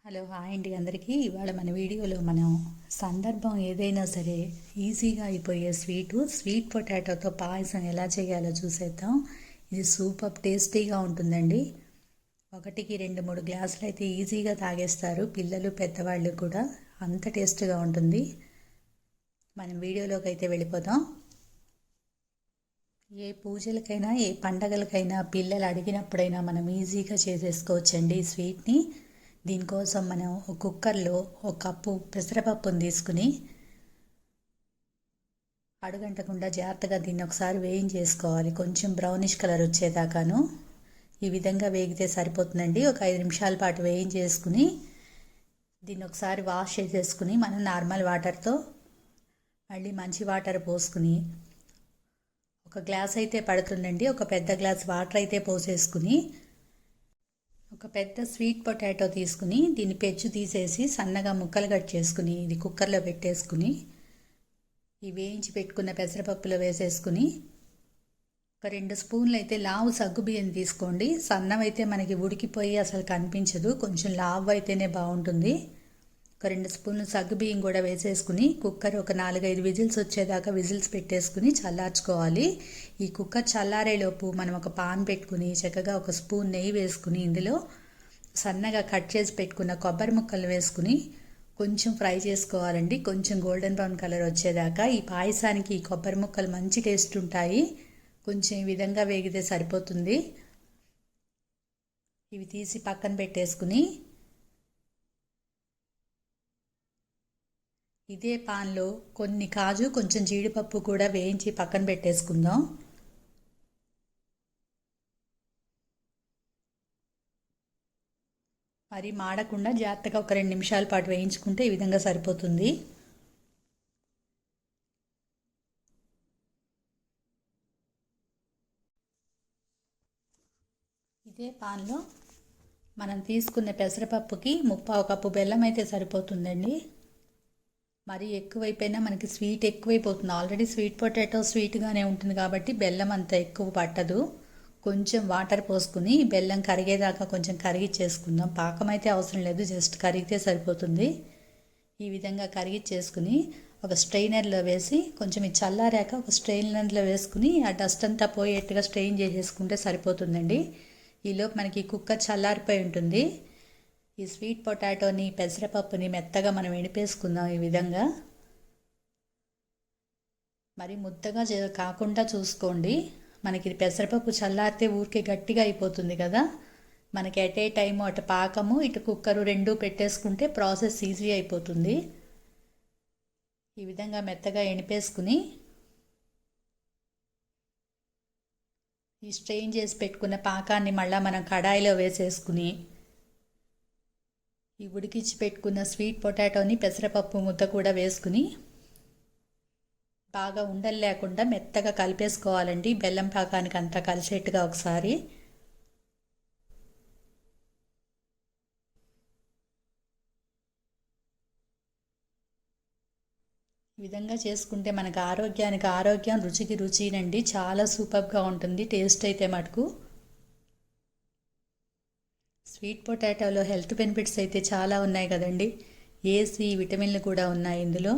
Hello hi అండి అందరికీ. ఇవాళ మన వీడియోలో మనం సందర్భం ఏదైనా సరే ఈజీగా అయిపోయే స్వీట్ పొటాటోతో పాయసం ఎలా చేయాలో చూసేద్దాం. ఇది సూపర్ టేస్టీగా ఉంటుందండి. 1-2-3 గ్లాసులు అయితే ఈజీగా తాగేస్తారు పిల్లలు పెద్దవాళ్ళు కూడా. అంత టేస్ట్గా ఉంటుంది. మనం వీడియోలోకి అయితే వెళ్ళిపోదాం. ఏ పూజలకైనా ఏ పండగలకైనా పిల్లలు అడిగినప్పుడైనా మనం ఈజీగా చేసేసుకోవచ్చండి ఈ స్వీట్ని. దీనికోసం మనం ఒక కుక్కర్లో 1 కప్పు పెసరపప్పును తీసుకుని అడుగంటకుండా జాగ్రత్తగా దీన్ని ఒకసారి వేయించేసుకోవాలి. కొంచెం బ్రౌనిష్ కలర్ వచ్చేదాకాను ఈ విధంగా వేగితే సరిపోతుందండి. ఒక 5 నిమిషాల పాటు వేయించేసుకుని దీన్ని ఒకసారి వాష్ చేసేసుకుని మనం నార్మల్ వాటర్తో మళ్ళీ మంచి వాటర్ పోసుకుని ఒక గ్లాస్ అయితే పడుతుందండి. ఒక పెద్ద గ్లాస్ వాటర్ అయితే పోసేసుకుని ఒక పెద్ద స్వీట్ పొటాటో తీసుకుని దీన్ని పెచ్చు తీసేసి సన్నగా ముక్కలు కట్ చేసుకుని ఇది కుక్కర్లో పెట్టేసుకుని ఈ వేయించి పెట్టుకున్న పెసరపప్పులో వేసేసుకుని ఒక 2 స్పూన్లు అయితే లావు సగ్గుబియ్యం తీసుకోండి. సన్నం అయితే మనకి ఉడికిపోయి అసలు కనిపించదు, కొంచెం లావు అయితేనే బాగుంటుంది. ఒక 2 స్పూన్లు సగ్గుబియ్యం కూడా వేసేసుకుని కుక్కర్ ఒక 4-5 విజిల్స్ వచ్చేదాకా విజిల్స్ పెట్టేసుకుని చల్లార్చుకోవాలి. ఈ కుక్కర్ చల్లారేలోపు మనం ఒక పాన్ పెట్టుకుని చక్కగా ఒక స్పూన్ నెయ్యి వేసుకుని ఇందులో సన్నగా కట్ చేసి పెట్టుకున్న కొబ్బరి ముక్కలు వేసుకుని కొంచెం ఫ్రై చేసుకోవాలండి. కొంచెం గోల్డెన్ బ్రౌన్ కలర్ వచ్చేదాకా. ఈ పాయసానికి ఈ కొబ్బరి ముక్కలు మంచి టేస్ట్ ఉంటాయి. కొంచెం ఈ విధంగా వేగితే సరిపోతుంది. ఇవి తీసి పక్కన పెట్టేసుకుని ఇదే పాన్లో కొన్ని కాజు కొంచెం జీడిపప్పు కూడా వేయించి పక్కన పెట్టేసుకుందాం. మరి మాడకుండా జాగ్రత్తగా ఒక 2 నిమిషాల పాటు వేయించుకుంటే ఈ విధంగా సరిపోతుంది. ఇదే పాన్లో మనం తీసుకున్న పెసరపప్పుకి 1/4 కప్పు బెల్లం అయితే సరిపోతుందండి. మరి ఎక్కువైపోయినా మనకి స్వీట్ ఎక్కువైపోతుంది. ఆల్రెడీ స్వీట్ పొటాటో స్వీట్గానే ఉంటుంది కాబట్టి బెల్లం అంత ఎక్కువ పట్టదు. కొంచెం వాటర్ పోసుకుని బెల్లం కరిగేదాకా కొంచెం కరిగిచ్చేసుకుందాం. పాకం అయితే అవసరం లేదు, జస్ట్ కరిగితే సరిపోతుంది. ఈ విధంగా కరిగిచ్చేసుకుని ఒక స్ట్రైనర్లో వేసి కొంచెం ఇది చల్లారాక ఒక స్ట్రైనర్లో వేసుకుని ఆ డస్ట్ అంతా పోయేట్టుగా స్ట్రెయిన్ చేసేసుకుంటే సరిపోతుందండి. ఈలోపు మనకి కుక్కర్ చల్లారిపోయి ఉంటుంది. ఈ స్వీట్ పొటాటోని పెసరపప్పుని మెత్తగా మనం ఎనిపేసుకుందాం. ఈ విధంగా మరి ముద్దగా కాకుండా చూసుకోండి. మనకి పెసరపప్పు చల్లారితే ఊరికే గట్టిగా అయిపోతుంది కదా. మనకి ఎట్ ఏ టైము అటు పాకము ఇటు కుక్కరు 2 పెట్టేసుకుంటే ప్రాసెస్ ఈజీ అయిపోతుంది. ఈ విధంగా మెత్తగా ఎనిపేసుకుని ఈ స్ట్రెయిన్ చేసి పెట్టుకున్న పాకాన్ని మళ్ళీ మనం కడాయిలో వేసేసుకుని ఈ ఉడికించి పెట్టుకున్న స్వీట్ పొటాటోని పెసరపప్పు ముద్ద కూడా వేసుకుని బాగా ఉండలు లేకుండా మెత్తగా కలిపేసుకోవాలండి. బెల్లం పాకానికి అంతా కలిసేట్టుగా ఒకసారి ఈ విధంగా చేసుకుంటే మనకు ఆరోగ్యానికి ఆరోగ్యం, రుచికి రుచినండి. చాలా సూపర్గా ఉంటుంది టేస్ట్ అయితే మటుకు. స్వీట్ పొటాటోలో హెల్త్ బెనిఫిట్స్ అయితే చాలా ఉన్నాయి కదండి. ఏసి విటమిన్లు కూడా ఉన్నాయి ఇందులో.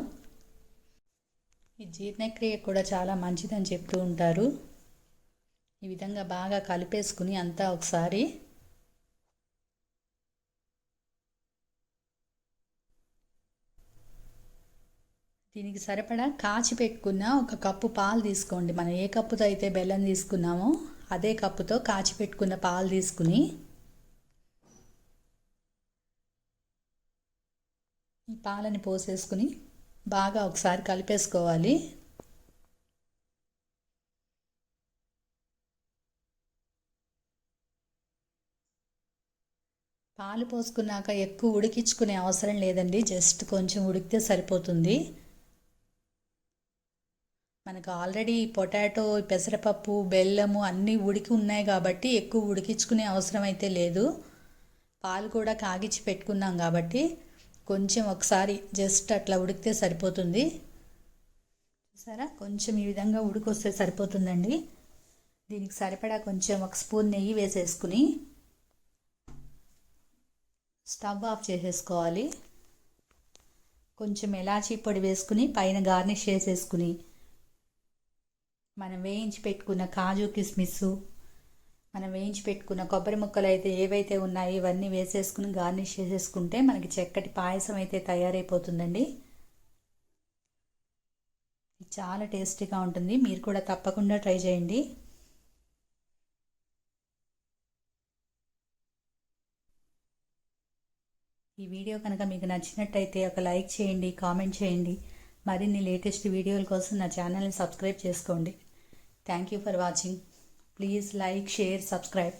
ఈ జీర్ణక్రియ కూడా చాలా మంచిదని చెప్తూ ఉంటారు. ఈ విధంగా బాగా కలిపేసుకుని అంతా ఒకసారి దీనికి సరిపడా కాచి పెట్టుకున్న 1 కప్పు పాలు తీసుకోండి. మనం ఏ కప్పుతో అయితే బెల్లం తీసుకున్నామో అదే కప్పుతో కాచి పెట్టుకున్న పాలు తీసుకుని ఈ పాలని పోసేసుకుని బాగా ఒకసారి కలిపేసుకోవాలి. పాలు పోసుకున్నాక ఎక్కువ ఉడికించుకునే అవసరం లేదండి, జస్ట్ కొంచెం ఉడికితే సరిపోతుంది. మనకు ఆల్రెడీ పొటాటో, పెసరపప్పు, బెల్లము అన్నీ ఉడికి ఉన్నాయి కాబట్టి ఎక్కువ ఉడికించుకునే అవసరం అయితే లేదు. పాలు కూడా కాగిచ్చి పెట్టుకున్నాం కాబట్టి కొంచెం ఒకసారి జస్ట్ అట్లా ఉడికితే సరిపోతుంది. చూసారా, కొంచెం ఈ విధంగా ఉడికొస్తే సరిపోతుందండి. దీనికి సరిపడా కొంచెం 1 స్పూన్ నెయ్యి వేసేసుకుని స్టవ్ ఆఫ్ చేసేసుకోవాలి. కొంచెం ఎలాచీ పొడి వేసుకుని పైన గార్నిష్ చేసేసుకుని మనం వేయించి పెట్టుకున్న కాజు కిస్మిస్, మనం వేయించి పెట్టుకున్న కొబ్బరి ముక్కలు అయితే ఏవైతే ఉన్నాయో ఇవన్నీ వేసేసుకుని గార్నిష్ చేసేసుకుంటే మనకి చక్కటి పాయసం అయితే తయారైపోతుందండి. చాలా టేస్టీగా ఉంటుంది. మీరు కూడా తప్పకుండా ట్రై చేయండి. ఈ వీడియో కనుక మీకు నచ్చినట్టయితే ఒక లైక్ చేయండి, కామెంట్ చేయండి. మరిన్ని లేటెస్ట్ వీడియోల కోసం నా ఛానల్ని సబ్స్క్రైబ్ చేసుకోండి. Thank you for watching. Please like, share, subscribe.